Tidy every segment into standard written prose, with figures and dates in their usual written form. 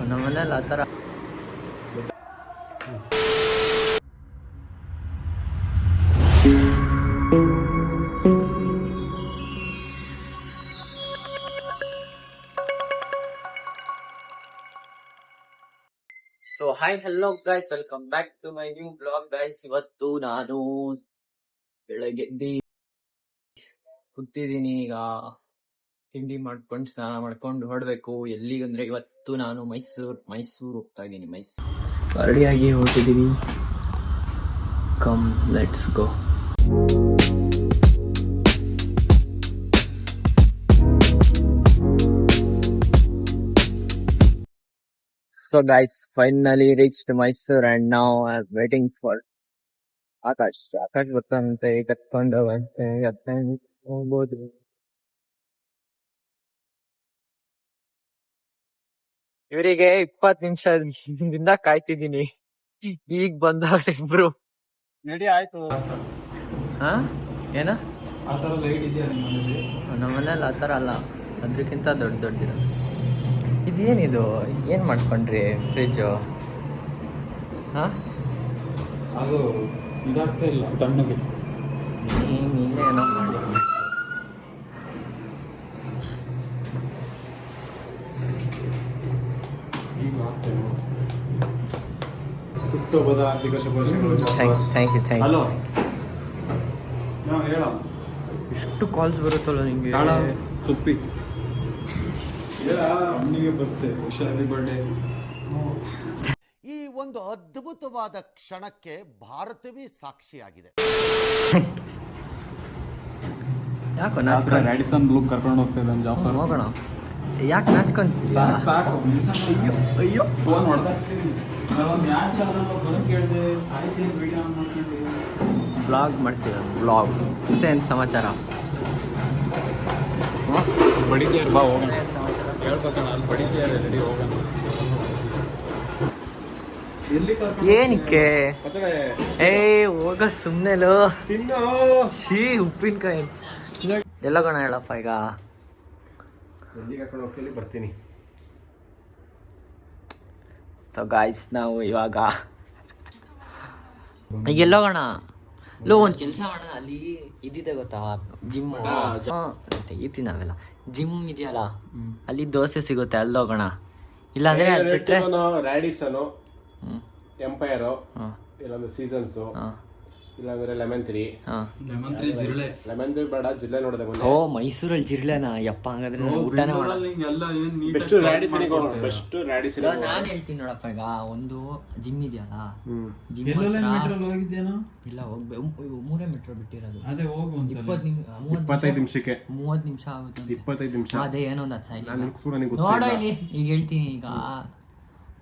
ನಮ್ಮನೇಲಿ ಆ ಥರ. So hi hello guys, welcome back to my new blog guys. ಇವತ್ತು ನಾನು ಬೆಳಗ್ಗೆ ಹುಟ್ಟಿದೀನಿ. ಈಗ ತಿಂಡಿ ಮಾಡ್ಕೊಂಡು ಸ್ನಾನ ಮಾಡ್ಕೊಂಡು ಹೊರಡ್ಬೇಕು. ಎಲ್ಲಿಗಂದ್ರೆ ಇವತ್ತು ನಾನು ಮೈಸೂರು ಹೋಗ್ತಾ ಇದ್ದೀನಿ. ಮೈಸೂರು ರೆಡಿಯಾಗಿ ಹೊರಟಿದ್ದೀನಿ. Come let's go. So guys, finally reached Mysore and now I'm waiting for Akash ಬರ್ತಾನಂತೆ, ಕತ್ಕೊಂಡು ಹೋಗ್ಬೋದು. ಇವರಿಗೆ 20 ನಿಮಿಷದಿಂದ ಕಾಯ್ತಿದ್ದೀನಿ. ಈಗ ಬಂದವ್ರೆ ಇಬ್ರು. ರೆಡಿ ಆಯ್ತು. ಹಾ ಏನ ಆ ಥರ ಲೈಟ್ ಇದೆಯಾ ನಮ್ಮನೇಲಿ? ಆ ಥರ ಅಲ್ಲ, ಅದಕ್ಕಿಂತ ದೊಡ್ಡದಿರೋದು. ಇದೇನಿದು? ಏನು ಮಾಡ್ಕೊಂಡ್ರಿ ಫ್ರಿಜ್ಜು? ಹಾಂ, ಅದು ಇದಾಗ್ತಾ ಇಲ್ಲ ತಣ್ಣಗೆ. ನೀನೇ ಏನೋ ಮಾಡಿ. ಹುಟ್ಟುಹಬ್ಬದ ಹಾರ್ದಿಕ ಶುಭಾಶಯಗಳು. Thank you. ಹಲೋ, ಹೇಳ. ಇಷ್ಟು ಕಾಲ್ಸ್ ಬರುತ್ತಲ್ಲ ನಿಮಗೆ? ಸುಪ್ಪಿ ಕಣ್ಣಿಗೆ ಬರುತ್ತೆ. ಹುಷಾರಿ ಬರ್ಡೇ. ಈ ಒಂದು ಅದ್ಭುತವಾದ ಕ್ಷಣಕ್ಕೆ ಭಾರತವೇ ಸಾಕ್ಷಿಯಾಗಿದೆ. ಯಾಕೋ ನಾಚ್ಕೊಂಡು ರ್ಯಾಡಿಸನ್ ಬ್ಲೂ ಕರ್ಕೊಂಡು ಹೋಗ್ತಾ ಇದ್ದಾನೆ ಜಾಫರ್. ಹೋಗೋಣ. ಯಾಕೆ ನಾಚ್ಕೊಂತೀವಿ? ಸಾಕು. ಅಯ್ಯೋ ಫೋನ್ ಹೊಡೆದ ಕೇಳಿದೆ. ಸಾಹಿತ್ಯ ವಿಡಿಯೋ ಮಾಡ್ಕೊಂಡು ವ್ಲಾಗ್ ಮಾಡ್ತೀವಿ. ವ್ಲಾಗ್ ಮತ್ತೇನು ಸಮಾಚಾರ? ಬಡಿದ್ಯಾರು? ಬಾ ಹೋಗೋಣ. ಏನು ಸಮಾಚಾರ ಹೇಳ್ಬೇಕಣ್ಣ, ಅಲ್ಲಿ ಬಡಿದ್ಯಾರು? ರೆಡಿ ಹೋಗೋಣ. ಏನಕ್ಕೆ? ಹೋಗ ಸುಮ್ಮನೆಲು ಶೀ ಉಪ್ಪಿನಕಾಯಿ ಎಲ್ಲೋಗೋಣ ಹೇಳಪ್ಪ. ಈಗ ಬರ್ತೀನಿ. ಸೊ ಗಾಯ್ಸ್, ನಾವು ಇವಾಗ ಈಗ ಎಲ್ಲೋಗೋಣ? ಲೋ, ಒಂದು ಕೆಲಸ ಮಾಡೋಣ. ಅಲ್ಲಿ ಇದಿದೆ ಗೊತ್ತಾ, ಜಿಮ್. ತೆಗಿತೀನಿ ನಾವೆಲ್ಲ. ಜಿಮ್ ಇದೆಯಲ್ಲ, ಅಲ್ಲಿ ದೋಸೆ ಸಿಗುತ್ತೆ, ಅಲ್ಲಿ ಹೋಗೋಣ. ಇಲ್ಲಾಂದ್ರೆ ಅಲ್ಲಿ ಬಿಟ್ರೆ ರ್ಯಾಡಿಸನ್, ಎಂಪೈರ್, ಇಲ್ಲಾಂದ್ರೆ ಸೀಸನ್ಸ್, ಇಲ್ಲಾಂದ್ರೆ ಲೆಮನ್ 3 ಜಿರಳೆ. ಲೆಮನ್ 3 ಬೇಡ, ಜಿರಳೆ ನೋಡಿದೆ. ಓ, ಮೈಸೂರಲ್ಲಿ ಜಿರ್ಲೆನಾ? ಯಪ್ಪ, ಹಂಗಾದ್ರೆ ಊಟನೇ ಮಾಡೋಣ. ನಾನು ಹೇಳ್ತೀನಿ ನೋಡಪ್ಪ. ಈಗ ಒಂದು ಜಿಮ್ ಇದೆಯಲ್ಲ, ಜಿಮ್ ಇಲ್ಲ ಹೋಗ್ಬೇಕು. 3 ಮೆಟ್ರೋ ಬಿಟ್ಟಿರೋದು. ಅದೇ ಹೋಗು. 25 ನಿಮಿಷಕ್ಕೆ 30 ನಿಮಿಷ ಆಗುತ್ತೆ. 25 ನಿಮಿಷ. ಅದೇ ಏನೋ ಒಂದು 10 ನೋಡ ಇಲ್ಲಿ. ಈಗ ಹೇಳ್ತೀನಿ. ಈಗ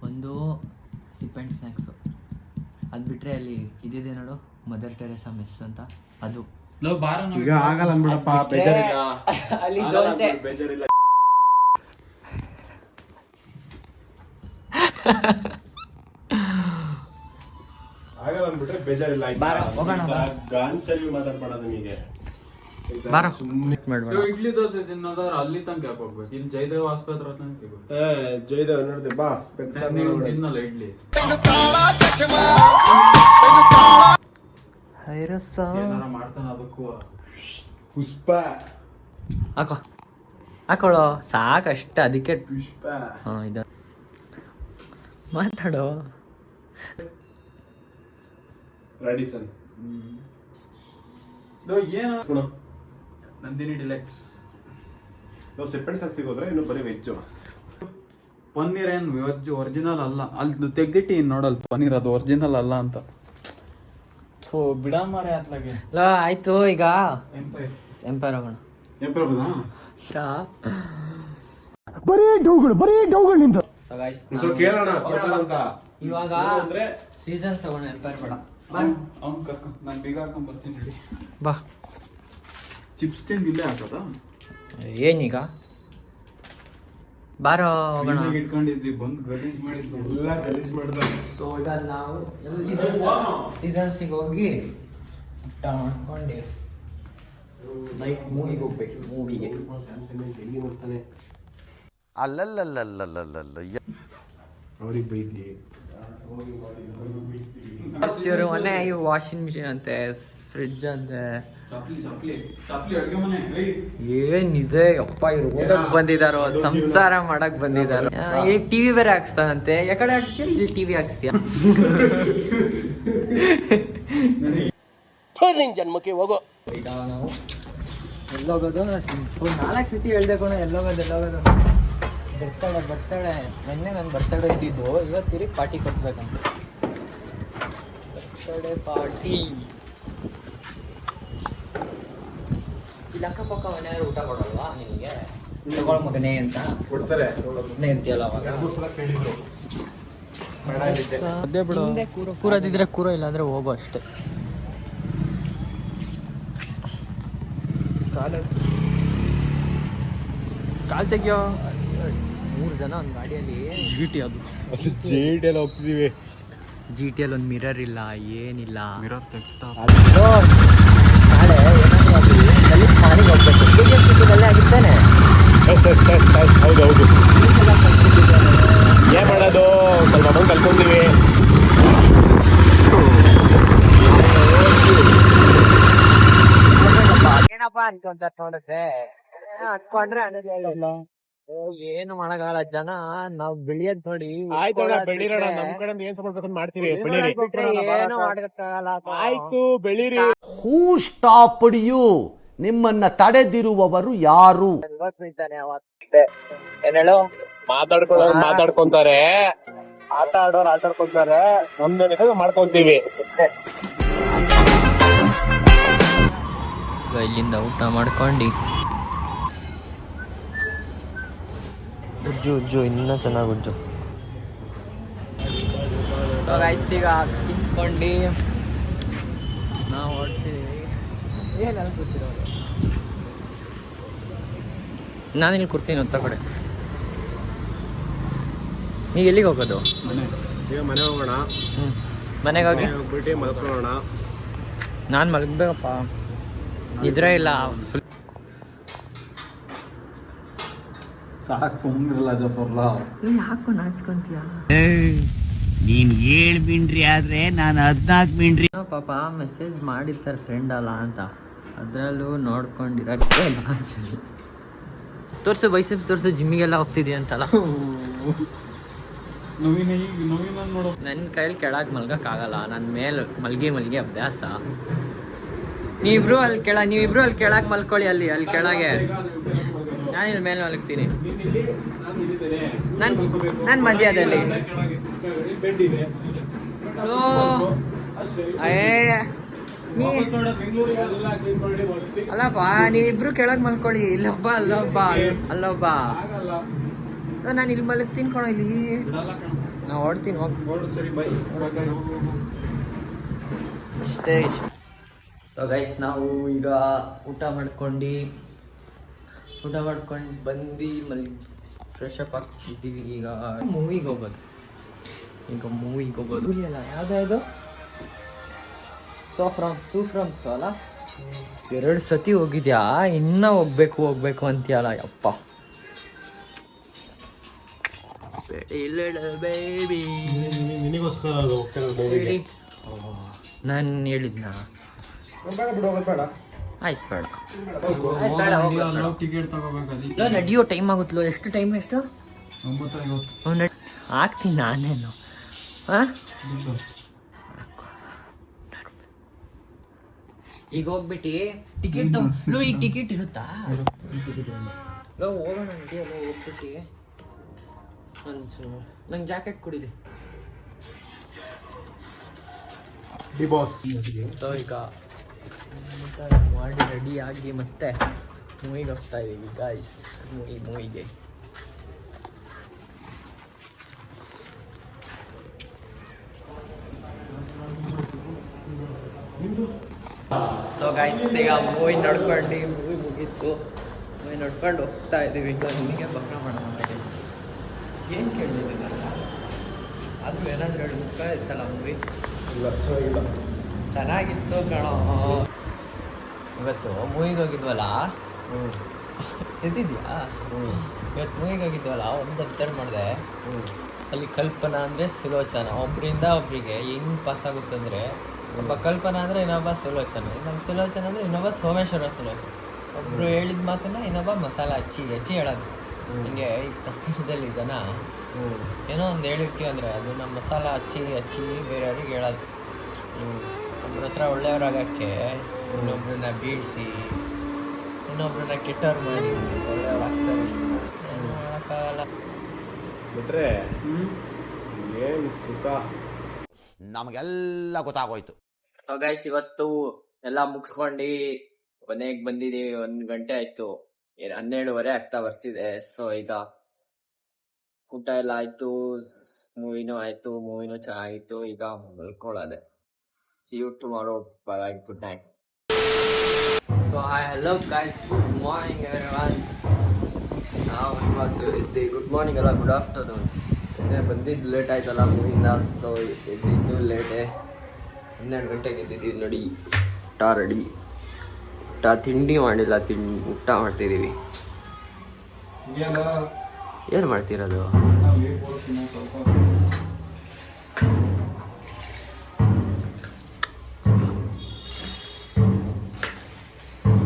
ಒಂದು ಸಿಪ್ ಆ್ಯಂಡ್ ಸ್ನ್ಯಾಕ್ಸು, ಅದು ಬಿಟ್ರೆ ಅಲ್ಲಿ ಇದಿದೆ ನೋಡು, ಮದರ್ ಟೆರೇಸಾ ಮೆಸ್ ಅಂತ, ಅದು. ಈಗ ಆಗಲ್ಲ ಅಂದ್ಬಿಡಪ್ಪ, ಬೇಜಾರಿಲ್ಲ. ಅಲ್ಲಿ ದೋಸೆ ಬೇಜಾರಿಲ್ಲ. ಆಗಲ್ಲ ಅಂದ್ಬಿಟ್ರೆ ಬೇಜಾರಿಲ್ಲ. ಗಾಂಚಲಿ ಮಾತಾಡ್ಬೇಡ ನಿಮಗೆ. ಬಾರ ಮಾಡ್ಬೇಡ. ಇಡ್ಲಿ ದೋಸೆ ತಿನ್ನೋದಾದ್ರೆ ಅಲ್ಲಿ ತನಕ ಯಾಕೆ ಹೋಗ್ಬೇಕು? ಇಲ್ಲಿ ಜಯದೇವ ಆಸ್ಪತ್ರೆ ಹತ್ರ ಸಿಗುತ್ತೆ. ಜಯದೇವ ನೋಡಿದೆ ಬಾ. ತಿನ್ನಲ್ಲ ಇಡ್ಲಿ. ಏನಾರ ಮಾಡ್ತಾನ ಅದಕ್ಕೂ. ಪುಷ್ಪ ಹಾಕೊಳ್ಳೋ ಸಾಕಷ್ಟ. ಅದಕ್ಕೆ ಪುಷ್ಪ. ಹಾಂ, ಇದು ಮಾತಾಡೋ. ರ್ಯಾಡಿಸನ್ ಏನು? ನಂದಿನಿ ಡಿಲೆಕ್ಸ್. ನಾವು ಸೆಪ್ಪೆಂಡ್ ಸಾಕ್ಸ್ ಸಿಗೋದ್ರೆ ಇನ್ನು ಬರೀ ವೆಜ್ಜು. ಪನ್ನೀರ್ ಏನು ವೆಜ್ ಒರಿಜಿನಲ್ ಅಲ್ಲ. ಅಲ್ಲಿ ತೆಗ್ದಿಟ್ಟು ನೋಡಲ್ ಪನ್ನೀರ್ ಅದು ಒರಿಜಿನಲ್ ಅಲ್ಲ ಅಂತ. ಸೊ ಬಿಡ ಮಾರೆ ಅತ್ಲಾಗೆ. ಆಯ್ತು. ಈಗ ಎಂಪೈರ್ ಹೋಗೋಣ. ಬರೀ ಡೌಗಳು ನಿಂದ. ಕೇಳೋಣ ಇವಾಗ ಸೀಸನ್ಸ್ ಹೋಗೋಣ. ಎಂಪೈರ್ ಬೇಡ. ಅವ್ನು ಕರ್ಕ, ನಾನು ಬೇಗ ಹಾಕೊಂಡ್ ಬರ್ತೀನಿ. ಹೇಳಿ ಬಾ. ಚಿಪ್ಸ್ ತಿಂದು ಇಲ್ಲೇ ಹಾಕೋದಾ? ಏನೀಗ? ಬಾರೋ ಹೋಗೋಣ. ಇಟ್ಕೊಂಡಿದ್ವಿ, ಬಂದು ಗಲೀಜ್ ಮಾಡಿದ್ವಿ. ಎಲ್ಲ ಗಲೀಜ್ ಮಾಡಿದ. ಸೊ ಈಗ ನಾವು ಸೀಸನ್ಸಿಗೆ ಹೋಗಿ ಊಟ ಮಾಡ್ಕೊಂಡು ನೈಟ್ ಮೂವಿಗೆ ಹೋಗ್ಬೇಕು. ಮೂವಿಗೆ ಎಲ್ಲಿ ಬರ್ತಾನೆ? ಅಲ್ಲಲ್ಲಲ್ಲಲ್ಲಲ್ಲಲ್ಲ ಅವ್ರಿಗೆ ಬೈದಿ ಇವ್ರ ಮನೆ ಈ ವಾಷಿಂಗ್ ಮಿಷಿನ್ ಅಂತೆ, ಫ್ರಿಡ್ಜ್ ಅಂತೆ, ಏನಿದೆ ಅಪ್ಪ. ಇವ್ರು ಓದಕ್ ಬಂದಿದಾರೋ ಸಂಸಾರ ಮಾಡಕ್ ಬಂದಿದಾರೋ. ಈ ಟಿವಿ ಬೇರೆ ಹಾಕ್ಸ್ತಾನಂತೆ. ಯಾಕಡೆ ಹಾಕ್ಸ್ತೀಯ? ಇಲ್ಲಿ ಟಿವಿ ಹಾಕ್ಸ್ತೀಯ? ಜನ್ಮಕ್ಕೆ ಹೋಗೋ. ಈಗ ನಾವು ಎಲ್ಲೋಗೋದು 4 ಸತಿ ಹೇಳ್ದೆ ಕಣ, ಎಲ್ಲೋಗೋದು. ಬರ್ತಡೆ ಮೊನ್ನೆ ನನ್ನ ಬರ್ತಡೆ ಇದ್ದಿದ್ದು, ಇವತ್ತು ತಿರುಗಿ ಪಾರ್ಟಿ ಕೊಡ್ಸ್ಬೇಕಂತ. ಬರ್ತಡೆ ಪಾರ್ಟಿ ಇಲ್ಲಿ ಅಕ್ಕಪಕ್ಕ ಮನೆಯವರು ಊಟ ಕೊಡಲ್ವಾ ನಿನಗೆ? ತಗೊಳ್ ಮಗನೇ ಅಂತ ಕೊಡ್ತಾರೆ. ಒಬ್ಬನೇ ಇರ್ತೀಯಲ್ಲ ಅವಾಗ. ಹಿಂದೆ ಕೂರೋದಿದ್ರೆ ಕೂರೋ, ಇಲ್ಲಾಂದ್ರೆ ಹೋಗೋ ಅಷ್ಟೇ. ಕಾಲ್ ತೆಗಿಯೋ. 3 ಜನ ಒಂದು ಗಾಡಿಯಲ್ಲಿ. GT ಅದು JD ಎಲ್ಲ ಹೋಗ್ತಿದೀವಿ. GT ಅಲ್ಲಿ ಒಂದು ಮಿರರ್ ಇಲ್ಲ, ಏನಿಲ್ಲ. ಮಿರರ್ ತೆಗ್ಸ್ತಾ ನಾಳೆ ಏನಾದ್ರು ಹೋಗ್ಬೇಕು. KGF ಸಿಟಿದಲ್ಲೇ ಆಗಿರ್ತಾನೆ. ಹೌದು ಏನ್ ಮಾಡೋದು, ಸ್ವಲ್ಪ ಅಮೌಂಟ್ ಕಲ್ಕೊಂತೀವಿ. ಏನಪ್ಪ ಅನ್ಕೊಂತಾರೆ ನೋಡಿದ್ರೆ, ಅನ್ಕೊಂಡ್ರೆ ಅನ್ನೋದಿಲ್ಲ. ಏನು ಮಾಡಕ್ಕಾಗಲ್ಲ. ಜನ ನಾವ್ ಬೆಳೆಯೋದ್ ನೋಡಿ. ಆಯ್ತಣ್ಣ, ಬೆಳೀರೋಣ. ನಮ್ ಕಡೆ ಏನ್ ಸಪೋರ್ಟ್ ಮಾಡ್ತೀವಿ. ಏನು ಮಾಡಕ್ಕಾಗಲ್ಲ. ಆಯ್ತು, ಬೆಳೀರಿ. ಹೂ ಸ್ಟಾಪ್ಡ್ ಯು? ನಿಮ್ಮನ್ನ ತಡೆದಿರುವವರು ಯಾರು? ಏನ್ ಹೇಳು? ಮಾತಾಡ್ಕೊಂತಾರೆ, ಆಟ ಆಡೋರು ಆಟಾಡ್ಕೊಂತಾರೆ, ನಮ್ದು ಮಾಡ್ಕೊಂತೀವಿ. ಇಲ್ಲಿಂದ ಊಟ ಮಾಡ್ಕೊಂಡು ಉಜ್ಜು ಇನ್ನೂ ಚೆನ್ನಾಗಿ ಉಜ್ಜು. ಈಗ ತಿನ್ಕೊಂಡು ನಾವು ಹೊಡ್ತೀವಿ. ಏನೆಲ್ಲ ಕೂತಿರೋದು? ನಾನಿಲ್ಲಿ ಕೂರ್ತೀನಿ ಅಂತ ಕಡೆ. ನೀವು ಎಲ್ಲಿಗೆ ಹೋಗೋದು? ಈಗ ಮನೆ ಹೋಗೋಣ. ಮನೆಗೆ ಹೋಗಿ ಹೋಗ್ಬಿಟ್ಟು ಮಲ್ಕೊಳ್ಳೋಣ. ನಾನು ಮಲಗಬೇಕಪ್ಪ, ನಿದ್ರೆ ಇಲ್ಲ. ಸಾಕು, ಸುಮ್ಮನಿರಲ್ಲ ಜಫರ್ಲ. ಯಾಕೋ ನಾಚ್ಕೊಂತೀಯ? ನೀನ್ 7 ಮಿಂಡ್ರಿ ಆದ್ರೆ ನಾನು 14 ಮಿಂಡ್ರಿ. ಪಾಪ ಮೆಸೇಜ್ ಮಾಡಿರ್ತಾರೆ ಫ್ರೆಂಡ್ ಅಲ್ಲ ಅಂತ, ಅದರಲ್ಲೂ ನೋಡ್ಕೊಂಡಿರಕ್ಕೆ ನಾಚಲಿ. ತೋರಿಸು ಬೈಸೆಪ್ಸ್ ತೋರಿಸು, ಜಿಮ್ಮಿಗೆಲ್ಲ ಹೋಗ್ತಿದ್ಯಾ ಅಂತಲ್ಲ. ನವೀನ ನೋಡು. ನನ್ನ ಕೈಯಲ್ಲಿ ಕೆಳಗೆ ಮಲ್ಗಕ್ಕಾಗಲ್ಲ, ನನ್ನ ಮೇಲೆ ಮಲ್ಗಿ ಅಭ್ಯಾಸ. ನೀವಿಬ್ರು ಅಲ್ಲಿ ಕೆಳಗೆ ಮಲ್ಕೊಳ್ಳಿ. ಅಲ್ಲಿ ಕೆಳಗೆ ನಾನು ಇಲ್ಲಿ ಮೇಲೆ ಮಲಗ್ತೀನಿ. ನಾನು ಮಧ್ಯದಲ್ಲಿ. ಅಲ್ಲಪ್ಪ, ನೀವಿಬ್ರು ಕೆಳಗೆ ಮಲ್ಕೊಳ್ಳಿ. ಅಲ್ಲೊಬ್ಬ ನಾನು ಇಲ್ಲಿ ಮಲಗ್ತೀನಿ ಕಣೋ. ಇಲ್ಲಿ ನಾ ಓಡ್ತೀನಿ, ಅಷ್ಟೇ. ಸೊ ಗೈಸ್, ನಾವು ಈಗ ಊಟ ಮಾಡ್ಕೊಂಡು ಬಂದು ಫ್ರೆಶ್ ಅಪ್ ಆಗ್ತಿದ್ದೀವಿ. ಈಗ ಮೂವಿಗೆ ಹೋಗೋದು. ಇಲ್ಲ ಯಾವ್ದು ಸೂಫ್ರಮ್ಸ್ ಅಲ್ಲ. 2 ಸತಿ ಹೋಗಿದ್ಯಾ, ಇನ್ನೂ ಹೋಗ್ಬೇಕು ಅಂತೀಯಲ್ಲ. ಯಪ್ಪ ಬೇಬಿ, ನಿನಗೋಸ್ಕರ ನಾನು ಹೇಳಿದ್ನ? ಬೇಡ. ಆಯ್ತು ಬೇಡ. ಟಿಕೆಟ್ ತಗೋಬೇಕು. ನಡಿಯೋ ಟೈಮ್ ಆಗುತ್ತಲೋ. ಎಷ್ಟು? 9:50. ಆಗ್ತೀನಿ ನಾನೇನು. ಹಾಂ, ಈಗ ಹೋಗ್ಬಿಟ್ಟು ಟಿಕೆಟ್ ತಗೋ. ಈಗ ಟಿಕೆಟ್ ಇರುತ್ತಾ? ಹೋಗೋಣ ನಡಿಯಲ್ಲ. ಹೋಗ್ಬಿಟ್ಟು ನಂಗೆ ಜಾಕೆಟ್ ಕೊಡಿದೆ. ಸೊ ಈಗ ಮಾಡಿ ರೆಡಿಯಾಗಿ ಮತ್ತೆ ಮೂವಿಗೆ ಹೋಗ್ತಾ ಇದ್ದೀವಿ ಗಾಯ್ಸ್. ಮೂವಿಗೆ ಸೊ ಗಾಯ್ಸ್, ಈಗ ಮೂವಿ ಮುಗೀತು. ಮೂವಿ ನೋಡ್ಕೊಂಡು ಹೋಗ್ತಾ ಇದ್ದೀವಿ. ಈಗ ನಿಮಗೆ ಬಕ್ರ ಮಾಡೋಣ ಅಂತ ಹೇಳಿ ಏನು ಕೇಳಿದ್ದೀನಿ ಅದು ಏನಾದರೂ ಹೇಳಿ. ಮುಖ ಇತ್ತಲ್ಲ ಮೂವಿ ಚೆನ್ನಾಗಿತ್ತು ಕಣೋ. ಇವತ್ತು ಮೂವಿಗೆ ಹೋಗಿದ್ವಲ್ಲ, ಎದ್ದಿದ್ಯಾ? ಇವತ್ತು ಮೂವಿಗೆ ಹೋಗಿದ್ವಲ್ಲ ಒಂದು ಅಬ್ಸರ್ವ್ ಮಾಡಿದೆ, ಅಲ್ಲಿ ಕಲ್ಪನಾ ಅಂದರೆ ಸುಲೋಚನ, ಒಬ್ಬರಿಂದ ಒಬ್ಬರಿಗೆ ಹೆಂಗೆ ಪಾಸ್ ಆಗುತ್ತೆ ಅಂದರೆ, ಒಬ್ಬ ಕಲ್ಪನಾ ಅಂದರೆ ಇನ್ನೊಬ್ಬ ಸುಲೋಚನ, ಇನ್ನೊಬ್ಬ ಸುಲೋಚನ ಅಂದರೆ ಇನ್ನೊಬ್ಬ ಸೋಮೇಶ್ವರ ಸುಲೋಚನ. ಒಬ್ಬರು ಹೇಳಿದ ಮಾತನ್ನ ಇನ್ನೊಬ್ಬ ಮಸಾಲ ಹಚ್ಚಿ ಹೇಳೋದು. ಹಿಂಗೆ ಈ ಪ್ರಪಂಚದಲ್ಲಿ ಜನ ಏನೋ ಒಂದು ಹೇಳಿರ್ತೀವಿ ಅಂದರೆ ಅದು ನಮ್ಮ ಮಸಾಲ ಹಚ್ಚಿ ಬೇರೆಯವ್ರಿಗೆ ಹೇಳೋದು. ಒಬ್ಬರ ಹತ್ರ ಒಳ್ಳೆಯವ್ರಾಗಕ್ಕೆ ಇನ್ನೊಬ್ರನ್ನ ಬೀಳಿಸಿ ಇನ್ನೊಬ್ರನ್ನ ಕೆಟ್ಟವ್ರು ಮಾಡಿ ಒಳ್ಳೆಯವ್ರು ಆಗ್ತಾರೆ. ಏನು ಮಾಡೋಕ್ಕಾಗಲ್ಲ. ಬಿಟ್ರೆ ಏನ್ ಸುಖ. ನಮಗೆಲ್ಲ ಗೊತ್ತಾಗೋಯ್ತು. ಸೊ ಗೈಸ್, ಇವತ್ತು ಎಲ್ಲ ಮುಗಿಸ್ಕೊಂಡು ಮನೆಗೆ ಬಂದಿದ್ದೀವಿ. 1 ಗಂಟೆ ಆಯ್ತು, 12:30 ಆಗ್ತಾ ಬರ್ತಿದೆ. ಸೊ ಈಗ ಊಟ ಎಲ್ಲ ಆಯ್ತು, ಮೂವಿನೂ ಚೆನ್ನಾಗಿತ್ತು. ಈಗ ಮಲ್ಕೊಳ್ಳೋದೆ. See you tomorrow. Bye. Good night. So hi, hello guys. Good morning everyone. ನಾವು ಇವತ್ತು ಗುಡ್ ಮಾರ್ನಿಂಗ್ ಅಲ್ಲ, ಗುಡ್ ಆಫ್ಟರ್ನೂನ್. ಬಂದಿದ್ದು ಲೇಟ್ ಆಯ್ತಲ್ಲ ಮೂವಿಂದ, ಸೊ ಎದ್ದಿದ್ದು ಲೇಟೆ. 12 ಗಂಟೆಗೆ ಎದ್ದಿದ್ದೀವಿ ನೋಡಿ. ಊಟ ರೆಡಿ, ತಿಂಡಿ ಮಾಡಿಲ್ಲ, ಊಟ ಮಾಡ್ತಿದ್ದೀವಿ. ಏನು ಮಾಡ್ತಿರೋದು?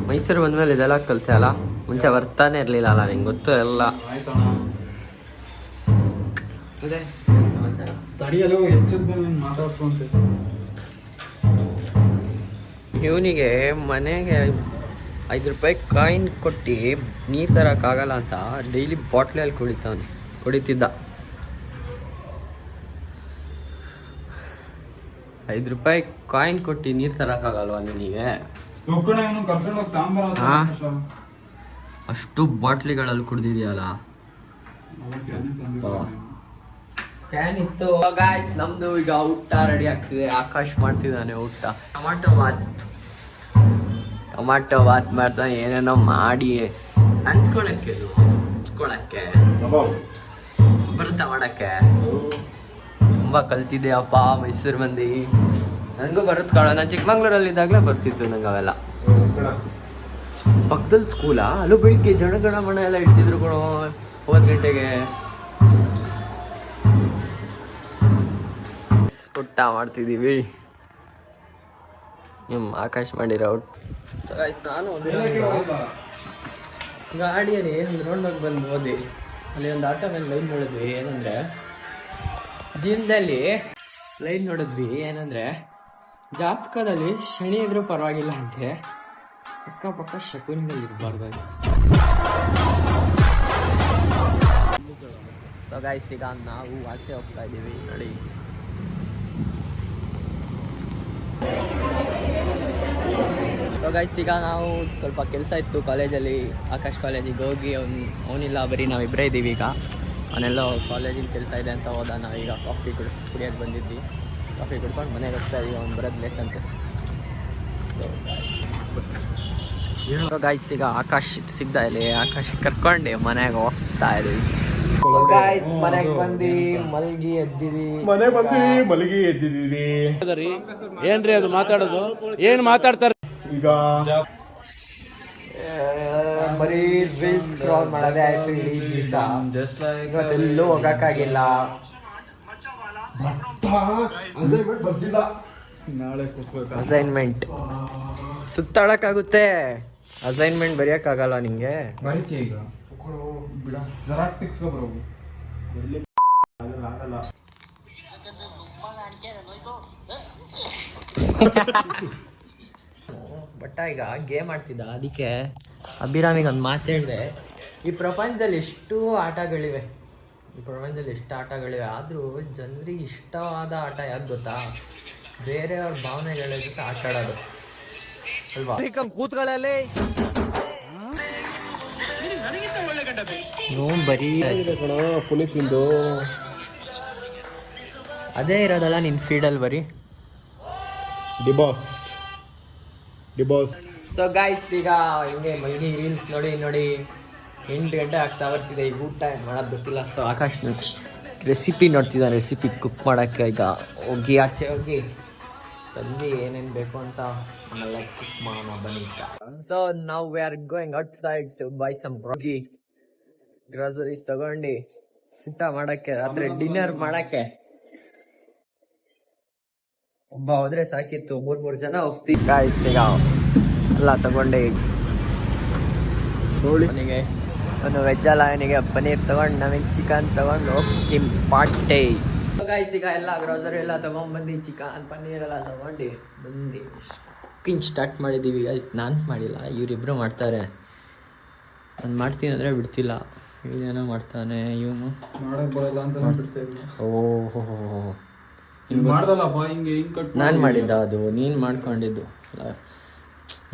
ಮೈಸೂರು ಬಂದ್ಮೇಲೆ ಇದೆಲ್ಲ ಕಲಿತೆ ಅಲ್ಲ, ಮುಂಚೆ ಬರ್ತಾನೆ ಇರಲಿಲ್ಲ ಅಲ್ಲ, ನಿಂಗೆ ಗೊತ್ತು ಎಲ್ಲ. ಅದೇ ಸಮಾಚಾರ. ತಡಿಯಲು ಹೆಚ್ಚದ್ದು ಮಾತಾಡ್ಸುವಂತೆ. ಇವನಿಗೆ ಮನೆಗೆ 5 ರೂಪಾಯಿ ಕಾಯಿನ್ ಕೊಟ್ಟು ನೀರು ತರೋಕ್ಕಾಗಲ್ಲ ಅಂತ ಡೈಲಿ ಬಾಟ್ಲಲ್ಲಿ ಕುಡಿತಿದ್ದ. 5 ರೂಪಾಯಿ ಕಾಯಿನ್ ಕೊಟ್ಟು ನೀರು ತರೋಕ್ಕಾಗಲ್ವಾ ನಿನಗೆ? ಅಷ್ಟು ಬಾಟ್ಲಿಗಳಲ್ಲಿ ಕುಡ್ದಿದ್ಯಲ್ಲ. ಕ್ಯಾನ್ ಇತ್ತು. ಗಾಯ್ಸ್, ನಮ್ದು ಈಗ ಊಟ ರೆಡಿ ಆಗ್ತಿದೆ. ಆಕಾಶ್ ಮಾಡ್ತಿದ್ದಾನೆ ಊಟ. ಟೊಮಾಟೊ ಬಾತ್ ಮಾಡ್ತಾನೆ, ಏನೇನೋ ಮಾಡಿ ಹಂಚ್ಕೊಳಕ್ಕೆ ಬರುತ್ತಾ ಮಾಡಕ್ಕೆ. ತುಂಬ ಕಲ್ತಿದ್ದೆ ಅಪ್ಪ, ಮೈಸೂರು ಮಂದಿ. ನನಗೂ ಬರುತ್ತೆ ಕಣ, ನಾನು ಚಿಕ್ಕಮಂಗ್ಳೂರಲ್ಲಿದ್ದಾಗಲೇ ಬರ್ತಿತ್ತು ನಂಗೆ ಅವೆಲ್ಲ. ಪಕ್ಕದಲ್ಲಿ ಸ್ಕೂಲಾ? ಅಲ್ಲೂ ಬೆಳಿಗ್ಗೆ ಜನಗಣಮನ ಎಲ್ಲ ಇಡ್ತಿದ್ರು ಕಣೋ 9 ಗಂಟೆಗೆ. ಊಟ ಮಾಡ್ತಿದ್ದೀವಿ. ಆಕಾಶ್ ಮಾಡಿರೋ ಔಟ್. ನಾನು ಗಾಡಿಯಲ್ಲಿ ಒಂದು ರೌಂಡೋಗಿ ಬಂದು ಹೋದ್ವಿ. ಅಲ್ಲಿ ಒಂದು ಆಟೋ ಮೇಲೆ ಲೈನ್ ನೋಡಿದ್ವಿ. ಏನಂದರೆ ಜೀವನದಲ್ಲಿ ಲೈನ್ ನೋಡಿದ್ವಿ ಏನಂದರೆ, ಜಾತಕದಲ್ಲಿ ಶನಿ ಇದ್ರೂ ಪರವಾಗಿಲ್ಲ ಅಂತೆ, ಅಕ್ಕಪಕ್ಕ ಶಕುನಿಗಳು ಇರಬಾರ್ದು. ಸೊ ಗೈಸ್, ಈಗ ನಾವು ಆಚೆ ಹೋಗ್ತಾ ಇದ್ದೀವಿ ನೋಡಿ. ಸೊ ಗೈಸ್, ಈಗ ನಾವು ಸ್ವಲ್ಪ ಕೆಲಸ ಇತ್ತು ಕಾಲೇಜಲ್ಲಿ, ಆಕಾಶ್ ಕಾಲೇಜಿಗೆ ಹೋಗಿ ಅವನಿಲ್ಲ, ಬರೀ ನಾವಿಬ್ಬರೇ ಇದ್ದೀವಿ. ಈಗ ಅವನೆಲ್ಲೋ ಕಾಲೇಜಿಗೆ ಕೆಲಸ ಇದೆ ಅಂತ ಹೋದ. ನಾವೀಗ ಕಾಫಿ ಕುಡಿಯೋಕ್ಕೆ ಬಂದಿದ್ವಿ. ಕಾಫಿ ಕುಡ್ಕೊಂಡು ಮನೆಗೆ ಹೋಗ್ತಾ ಇದೀವಿ. ಅವ್ನು ಬರೋದು ಲೇಟ್ ಅಂತೆ. ಸೊ ಗೈಸ್, ಈಗ ಆಕಾಶ್ ಸಿಗ್ತಾ ಇಲ್ಲಿ. ಆಕಾಶ್ ಕರ್ಕೊಂಡು ಮನೆಗೆ ಹೋಗ್ತಾ ಇದೀವಿ. ಮನೆಗೆ ಬಂದು ಮಲಗಿ ಎದ್ದಿದೀವಿ. ಏನ್ರಿ ಅದು ಮಾತಾಡೋದು? ಏನ್ ಮಾತಾಡ್ತಾರೆ ಈಗ? ಬರೀ ರೀಲ್ಸ್ ಸ್ಕ್ರಾಲ್ ಮಾಡೋದೇ ಆಯ್ತು ಇಡೀ ದಿವಸ. ಇವತ್ತೆಲ್ಲೂ ಹೋಗಕ್ಕಾಗಿಲ್ಲ. ಅಸೈನ್ಮೆಂಟ್ ಸುತ್ತಾಡಕ್ಕಾಗುತ್ತೆ, ಅಸೈನ್ಮೆಂಟ್ ಬರೆಯಕ್ಕಾಗಲ್ಲ ನಿಂಗೆ. ಬಟ್ ಈಗ ಗೇಮ್ ಆಡ್ತಿದ್ದ, ಅದಕ್ಕೆ ಅಭಿರಾಮಿಗೆ ಒಂದು ಮಾತು ಹೇಳಿದೆ. ಈ ಪ್ರಪಂಚದಲ್ಲಿ ಎಷ್ಟು ಆಟಗಳಿವೆ, ಆದರೂ ಜನರಿಗೆ ಇಷ್ಟವಾದ ಆಟ ಯಾವ್ದು ಗೊತ್ತಾ? ಬೇರೆಯವ್ರ ಭಾವನೆಗಳ ಜೊತೆ ಆಟ ಆಡೋದು ಅಲ್ವಾ? ಬರೀ ಪುನೀತಿಂದು ಅದೇ ಇರೋದಲ್ಲ ನಿನ್ನ ಫೀಡಲ್ಲಿ ಬರೀ ಡಿಬಾಸ್. ಸೊ ಗೈಸ್, ಈಗ ಹಿಂಗೆ ಮಲ್ಗಿ ರೀಲ್ಸ್ ನೋಡಿ 8 ಗಂಟೆ ಆಗ್ತಾ ಬರ್ತಿದೆ. ಈಗ ಊಟ ಮಾಡೋದು ಗೊತ್ತಿಲ್ಲ. ಸೊ ಆಕಾಶ್ ರೆಸಿಪಿ ನೋಡ್ತಿದ್ದಾನೆ, ರೆಸಿಪಿ ಕುಕ್ ಮಾಡೋಕ್ಕೆ. ಈಗ ಆಚೆ ಹೋಗಿ ತಂದು ಏನೇನು ಬೇಕು ಅಂತ ಆಮೇಲೆ ಕುಕ್ ಮಾಡೋಣ ಬನ್ನಿ. ಸೊ ನಾವು we are going outside to buy some ರೋಗಿ. ಗ್ರಾಸರೀಸ್ ತಗೊಂಡು ಊಟ ಮಾಡಕ್ಕೆ, ರಾತ್ರಿ ಡಿನ್ನರ್ ಮಾಡಕ್ಕೆ ಒಬ್ಬ ಹೋದ್ರೆ ಸಾಕಿತ್ತು, 3 ಜನ ಹೋಗ್ತೀವಿ ಗಾಯ್ಸ್. ಈಗ ಎಲ್ಲ ತಗೊಂಡು ಅವನಿಗೆ ಒಂದು ವೆಜ್ ಅಲ್ಲ, ಅವನಿಗೆ ಪನ್ನೀರ್ ತಗೊಂಡು ನಮಗೆ ಚಿಕನ್ ತಗೊಂಡು ಹೋಗ್ತೀವಿ ಪಾಟೆ. ಗಾಯ್ಸ್ ಈಗ ಎಲ್ಲ ಗ್ರಾಸರಿ ಎಲ್ಲ ತಗೊಂಡ್ಬಂದು ಚಿಕನ್ ಪನ್ನೀರ್ ಎಲ್ಲ ತಗೊಂಡು ಬಂದು ಕುಕಿಂಗ್ ಸ್ಟಾರ್ಟ್ ಮಾಡಿದ್ದೀವಿ. ಗಾಯ್ಸ್ ನಾನು ಮಾಡಿಲ್ಲ, ಇವರಿಬ್ಬರು ಮಾಡ್ತಾರೆ. ನಾನು ಮಾಡ್ತೀನಿ ಅಂದರೆ ಬಿಡ್ತಿಲ್ಲ, ಇವನೇನೋ ಮಾಡ್ತಾನೆ ಇವನು. ಮಾಡಕ್ ಬರಲ್ಲ ಅಂತ ಬಿಡ್ತಾ ಇದ್ದೆ. ಓಹೋ ಮಾಡ್ದಲ್ಲಪ್ಪ ಹಿಂಗೆ ಹಿಂಗ್ ಕಟ್ ನಾನು ಮಾಡಿದ್ದ ಅದು, ನೀನು ಮಾಡ್ಕೊಂಡಿದ್ದು.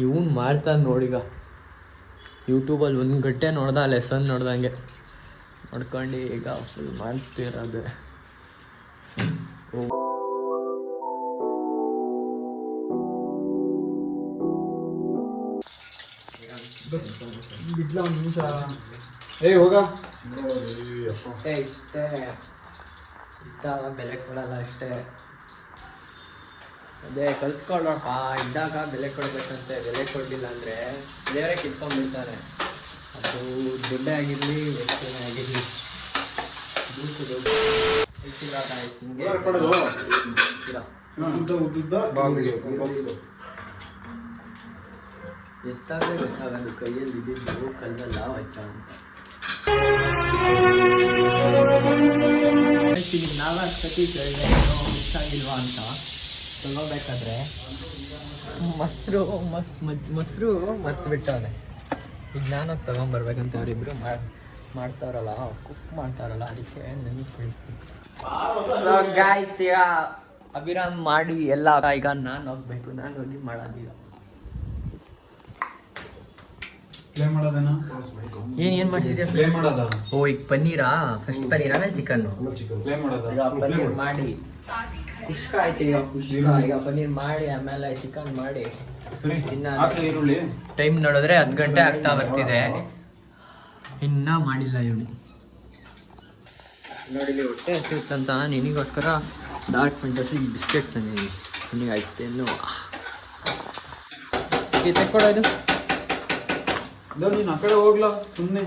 ಇವನು ಮಾಡ್ತಾನೆ ನೋಡೀಗ, ಯೂಟ್ಯೂಬಲ್ಲಿ 1 ಗಂಟೆ ನೋಡ್ದ, ಲೆಸನ್ ನೋಡ್ದಂಗೆ ನೋಡ್ಕೊಂಡು ಈಗ ಫುಲ್ ಮಾಡ್ತಿರೋದು. ಬಿಡ್ಲ ಒಂದು ನಿಮಿಷ. ಹೋಗ ಇಷ್ಟೇ ಇದ್ದಾಗ ಬೆಲೆ ಕೊಡಲ್ಲ ಅಷ್ಟೇ. ಅದೇ ಕಲ್ತ್ಕೊಳ್ಳೋಣ, ಇದ್ದಾಗ ಬೆಲೆ ಕೊಡ್ಬೇಕಂತೆ. ಬೆಲೆ ಕೊಡಲಿಲ್ಲ ಅಂದರೆ ಬೇರೆ ಕಿತ್ಕೊಂಡ್ಬಿಡ್ತಾರೆ. ಅದು ದುಡ್ಡೇ ಆಗಿರಲಿ ವಸ್ತುನೇ ಆಗಿರಲಿ. ಎಷ್ಟಾಗಲೇ ಗೊತ್ತಾಗಲ್ಲ ಕೈಯಲ್ಲಿ ಇದ್ದಿದ್ದು ಕಲ್ಲಲ್ಲ ವಜ್ರ ಅಂತ. ನಾಲ್ಕು ಸತಿ ಕೇಳಿದೆ ಮಿಸ್ ಆಗಿಲ್ವಾ ಅಂತ. ತಗೋಬೇಕಾದ್ರೆ ಮೊಸರು ಮರ್ತು ಬಿಟ್ಟವನೆ. ಈಗ ನಾನು ತಗೊಂಬರ್ಬೇಕಂತ ಅವರಿಬ್ರು ಮಾಡ್ತಾರಲ್ಲ, ಕುಕ್ ಮಾಡ್ತಾರಲ್ಲ, ಅದಕ್ಕೆ ನನಗೆ ಕಳಿಸ್ತೀನಿ. ಗಾಯ್ಸ್ ಈಗ ಅಭಿರಾಮ್ ಮಾಡಿ ಎಲ್ಲ, ಈಗ ನಾನು ಹೋಗ್ಬೇಕು. ನಾನು ಹೋಗಿ ಮಾಡೋದೀಗ. ಪ್ಲೇ ಮಾಡೋದೇನ? ಏನ್ ಮಾಡ್ತಿದ್ಯಾ? ಪ್ಲೇ ಮಾಡೋದ? ಓ ಈಗ ಪನ್ನೀರಾ? ಫಸ್ಟ್ ಪನ್ನೀರ್ ಆಮೇಲೆ ಚಿಕನ್. ಪ್ಲೇ ಮಾಡೋದ? ಈಗ ಪನ್ನೀರ್ ಮಾಡಿ ಕುಷ್ಕ ಆಯ್ತು. ಈಗ ಪನ್ನೀರ್ ಮಾಡಿ ಆಮೇಲೆ ಚಿಕನ್ ಮಾಡಿ ಈರುಳ್ಳಿ ಟೈಮ್ ನೋಡಿದ್ರೆ 10 ಗಂಟೆ ಆಗ್ತಾ ಬರ್ತಿದೆ, ಇನ್ನ ಮಾಡಿಲ್ಲ ಇವನು. ನೋಡಿ ಹೊಟ್ಟೆ ಹಸಿರುತ್ತಂತ ನಿನಗೋಸ್ಕರ ಡಾರ್ಕ್ ಫ್ಯಾಂಟಸಿ ಬಿಸ್ಕೆಟ್ ತಂದಿದ್ದೀನಿ. ನನಗೆ ಆಯ್ತು ಇನ್ನು ತೆಕ್ಕೊಡೋದು. ನೀನ್ ಆ ಕಡೆ ಹೋಗ್ಲಾ ಸುಮ್ನೆ.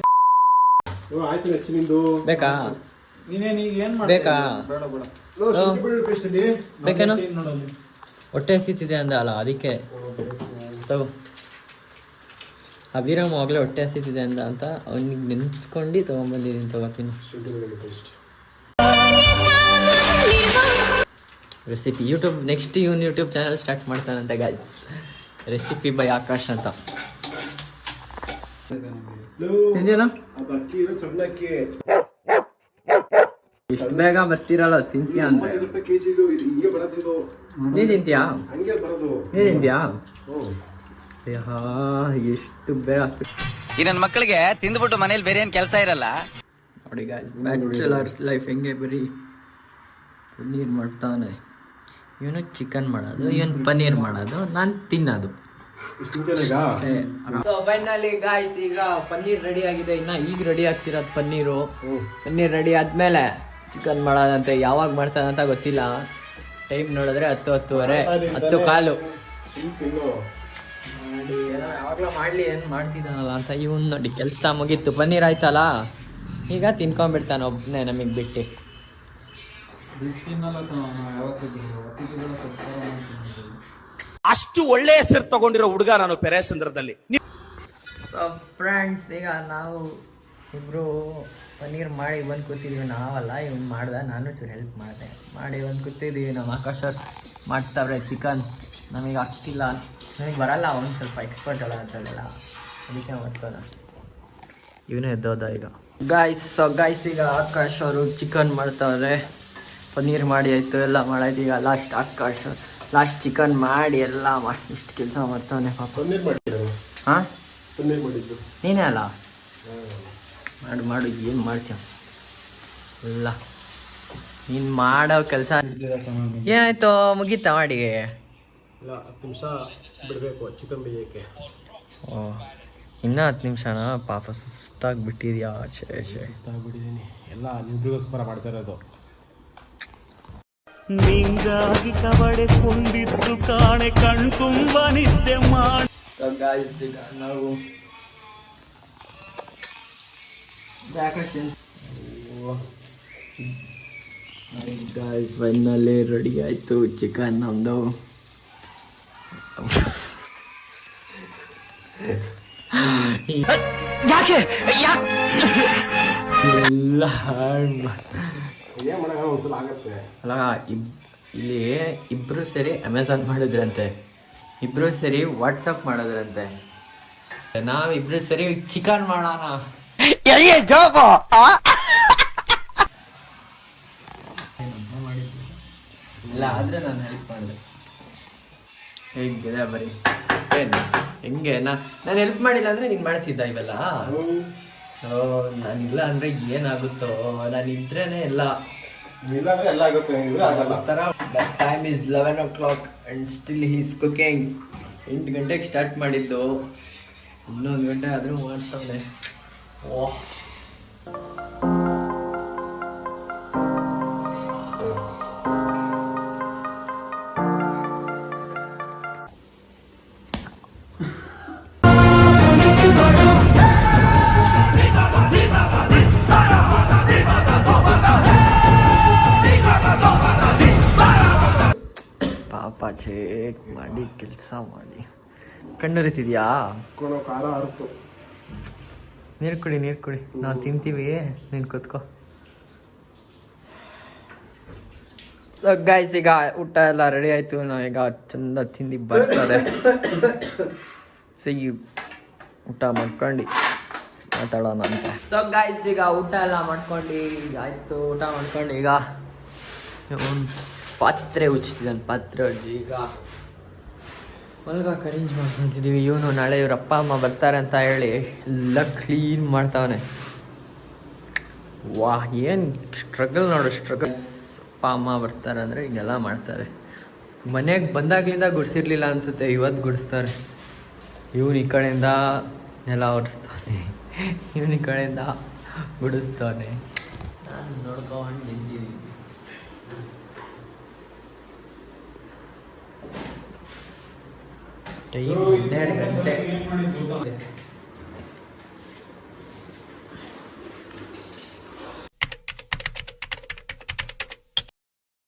ಆಯ್ತು ಹೆಚ್ಚು ನಿಂದು ಬೇಕಾ? ನೀನೇನ್ ಈಗ ಏನ್ ಬೇಕಾ? ಬೇಡ ಬೇಡ. ಬೇಕೇನೋ? ಹೊಟ್ಟೆ ಹಸಿತಿದೆ ಅಂದ ಅಲ್ಲ, ಅದಕ್ಕೆ ತಗೋ. ಅಭಿರಾಮ್ ಆಗ್ಲೇ ಹೊಟ್ಟೆ ಹಸಿತಿದೆ ಅಂದ ಅಂತ ಅವನಿಗೆ ನೆನ್ಸ್ಕೊಂಡು ತಗೊಂಡ್ಬಂದಿದ್ದೀನಿ. ತಗೋತೀನಿ ರೆಸಿಪಿ. ನೆಕ್ಸ್ಟ್ ಇವನು ಯೂಟ್ಯೂಬ್ ಚಾನಲ್ ಸ್ಟಾರ್ಟ್ ಮಾಡ್ತಾನಂತೆ ಗಾಯ್ಸ್. ರೆಸಿಪಿ ಬೈ ಆಕಾಶ್ ಅಂತ. ಇಷ್ಟು ಬೇಗ ಬರ್ತೀರಲ್ಲ, ತಿಂತೀಯಾ ಅಂದ್ರೆ ನೀ ತಿಂತೀಯಾ? ನೀ ತಿಂತೀಯಾ? ಎಷ್ಟು ಬೇಗ ಈ ನನ್ನ ಮಕ್ಕಳಿಗೆ ತಿಂದ್ಬಿಟ್ಟು ಮನೇಲಿ ಬೇರೆ ಏನ್ ಕೆಲಸ ಇರಲ್ಲ. ನೋಡಿ ಗಾಯ್ಸ್, ಬ್ಯಾಚುಲರ್ಸ್ ಲೈಫ್ ಹೆಂಗೆ ಬರೀ ಪನ್ನೀರ್ ಮಾಡ್ತಾನೆ. ಇವನು ಚಿಕನ್ ಮಾಡೋದು, ಇವನು ಪನ್ನೀರ್ ಮಾಡೋದು, ನಾನು ತಿನ್ನೋದು. ಫೈನಲಿ ಗಾಯ್ಸ್ ಈಗ ಪನ್ನೀರ್ ರೆಡಿ ಆಗಿದೆ. ಈಗ ರೆಡಿ ಆಗ್ತಿರೋದು ಪನ್ನೀರು. ಪನ್ನೀರ್ ರೆಡಿ ಆದ್ಮೇಲೆ ಚಿಕನ್ ಮಾಡೋದಂತೆ. ಯಾವಾಗ ಮಾಡ್ತಾನಂತ ಗೊತ್ತಿಲ್ಲ. ಟೈಮ್ ನೋಡಿದ್ರೆ 10:10:30 10:15 ಮಾಡಿ ಯಾವಾಗಲೂ ಮಾಡಲಿ ಏನು ಮಾಡ್ತಿದ್ದಾನಲ್ಲ ಅಂತ. ಇವನು ನೋಡಿ ಕೆಲಸ ಮುಗೀತು, ಪನ್ನೀರ್ ಆಯ್ತಲ್ಲ, ಈಗ ತಿನ್ಕೊಂಡ್ಬಿಡ್ತಾನೆ ಒಬ್ಬನೇ ನಮಗೆ ಬಿಟ್ಟು. ಅಷ್ಟು ಒಳ್ಳೆ ಹೆಸರು ತಗೊಂಡಿರೋ ಹುಡುಗ ನಾನು ಪೆರೇಸಂದ್ರದಲ್ಲಿ. ಸೊ ಫ್ರೆಂಡ್ಸ್, ಈಗ ನಾವು ಇಬ್ಬರು ಪನ್ನೀರ್ ಮಾಡಿ ಬಂದು ಕೂತಿದ್ದೀವಿ. ನಾವಲ್ಲ, ಇವನು ಮಾಡ್ದೆ, ನಾನು ಚೂರು ಹೆಲ್ಪ್ ಮಾಡಿದೆ. ಮಾಡಿ ಬಂದು ಕೂತಿದ್ದೀವಿ. ನಮ್ಮ ಆಕಾಶ್ ಅವ್ರು ಮಾಡ್ತಾವ್ರೆ ಚಿಕನ್. ನಮಗೆ ಆಗ್ತಿಲ್ಲ, ನನಗೆ ಬರಲ್ಲ. ಅವನು ಸ್ವಲ್ಪ ಎಕ್ಸ್ಪರ್ಟ್ ಅಲ್ಲ ಅಂತಲ್ಲ, ಅದಕ್ಕೆ ಮಾಡ್ತಾನೆ. ಇವನೇ ಎದ್ದೋದ ಈಗ. ಗಾಯ್ಸ್ ಈಗ ಆಕಾಶ್ ಅವರು ಚಿಕನ್ ಮಾಡ್ತಾವ್ರೆ. ಪನ್ನೀರ್ ಮಾಡಿ ಆಯಿತು, ಎಲ್ಲ ಮಾಡಾಯ್ತು. ಈಗ ಲಾಸ್ಟ್ ಚಿಕನ್ ಮಾಡಿ ಎಲ್ಲ ಇಷ್ಟು ಕೆಲಸ ಮಾಡ್ತಾನೆ ಪಾಪ. ಹಾಂ ನೀನೇ ಅಲ್ಲ? ಮಾಡು ಏನು ಮಾಡ್ತೀಯ ಎಲ್ಲ ನೀನು ಮಾಡೋ ಕೆಲಸ. ಏನಾಯ್ತು, ಮುಗೀತಾ ಮಾಡಿ? 10 ನಿಮಿಷ ಬಿಡಬೇಕು ಚಿಕನ್ ಬೇಯಕ್ಕೆ. ಓ, ಇನ್ನೂ 10 ನಿಮಿಷನಾ? ಪಾಪ ಸುಸ್ತಾಗಿ ಬಿಟ್ಟಿದ್ಯಾ? ಸುಸ್ತಾಗ್ಬಿಟ್ಟಿದ್ದೀನಿ. ಎಲ್ಲ ನಿಮ್ರಿಗೋಸ್ಕರ ಮಾಡ್ತಾ ಇರೋದು. ನಿಂಗಾಗಿ ಕಬಡೆ ಕುಂದಿದ್ದು ಕಾಣೆ ಕಣ್ತುಂಬ ನಿದ್ದೆ ಮಾಡಿ. ಈಗ ನಾವು ಗಾಯ್ಸ್ ಫೈನಲಿ ರೆಡಿ ಆಯಿತು ಚಿಕನ್ ನಮ್ಮದು. ಎಲ್ಲ ಏನ್ ಮಾಡೋ ಒಂದ್ಸಲ ಆಗತ್ತೆ. ಅಲ್ಲ ಇಲ್ಲಿ ಇಬ್ಬರು ಸೇರಿ ಅಮೆಝಾನ್ ಮಾಡಿದ್ರಂತೆ, ಇಬ್ಬರು ಸೇರಿ ವಾಟ್ಸಪ್ ಮಾಡಿದ್ರಂತೆ, ನಾವಿಬ್ರು ಸರಿ ಚಿಕನ್ ಮಾಡೋಣ. ಇಲ್ಲ ಆದ್ರೆ ನಾನು ಹೆಲ್ಪ್ ಮಾಡಿದೆ. ಹೇಗಿದೆ ಬರೀ ಹೆಂಗೆ ನಾನು ಹೆಲ್ಪ್ ಮಾಡಿಲ್ಲ ಅಂದ್ರೆ ನೀನು ಮಾಡ್ತಿದ್ದ ಇವೆಲ್ಲ? ನಾನಿಲ್ಲ ಅಂದ್ರೆ ಏನಾಗುತ್ತೋ, ನಾನು ಇದ್ರೇನೆ ಎಲ್ಲ ಇಲ್ಲಾಂದ್ರೆ ಎಲ್ಲ ಆಗುತ್ತೆ, ಇದ್ರೆ ಆಗಲ್ಲ. Time is 11 o'clock and still he is cooking. 8 ಗಂಟೆಗೆ ಸ್ಟಾರ್ಟ್ ಮಾಡಿದ್ದು, 11 ಗಂಟೆ ಆದರೂ ಮಾಡ್ತಾನೆ. ಓಹ್ ಪಾಪ ಚೇಕ್ ಮಾಡಿ ಕೆಲಸ ಮಾಡಿ ಕಣ್ಣರಿತಿದ್ಯಾ? ಖಾರ ಹರತು. ನೀರು ಕುಡಿ, ನಾವು ತಿಂತೀವಿ, ನೀನು ಕೂತ್ಕೋ. ಗೈಸ್ ಈಗ ಊಟ ಎಲ್ಲ ರೆಡಿ ಆಯಿತು, ನಾವೀಗ ಚಂದ ತಿಂದು ಬರ್ತಾರೆ. ಸಿಗಿ ಊಟ ಮಾಡ್ಕೊಂಡು ಮಾತಾಡೋಣ ಅಂತ. ಸೊ ಗೈಸ್ ಈಗ ಊಟ ಎಲ್ಲ ಮಾಡ್ಕೊಂಡು ಆಯಿತು, ಊಟ ಮಾಡ್ಕೊಂಡು ಈಗ ಒಂದು ಪಾತ್ರೆ ಉಚ್ತಿದ್ದಾನೆ, ಪಾತ್ರೆ ಅಜ್ಜಿ. ಈಗ ಮಲ್ಗಕ್ಕೆ ಅರೇಂಜ್ ಮಾಡ್ಕೊತಿದ್ದೀವಿ. ಇವನು ನಾಳೆ ಇವ್ರ ಅಪ್ಪ ಅಮ್ಮ ಬರ್ತಾರೆ ಅಂತ ಹೇಳಿ ಎಲ್ಲ ಕ್ಲೀನ್ ಮಾಡ್ತಾವನೆ. ವಾಹ್ ಏನು ಸ್ಟ್ರಗಲ್ ನೋಡು, ಸ್ಟ್ರಗಲ್. ಅಪ್ಪ ಅಮ್ಮ ಬರ್ತಾರೆ ಅಂದರೆ ಹಿಂಗೆಲ್ಲ ಮಾಡ್ತಾರೆ. ಮನೆಗೆ ಬಂದಾಗ್ಲಿಂದ ಗುಡಿಸಿರ್ಲಿಲ್ಲ ಅನಿಸುತ್ತೆ, ಇವತ್ತು ಗುಡಿಸ್ತಾರೆ. ಇವನು ಈ ಕಡೆಯಿಂದ ನೆಲ ಒರೆಸ್ತಾನೆ, ಇವನು ಈ ಕಡೆಯಿಂದ ಗುಡಿಸ್ತಾನೆ. ನಾನು ನೋಡ್ಕೊಂಡು ನಿಂತಿದ್ದೀನಿ. ಟೈಮ್ 12 ಗಂಟೆ.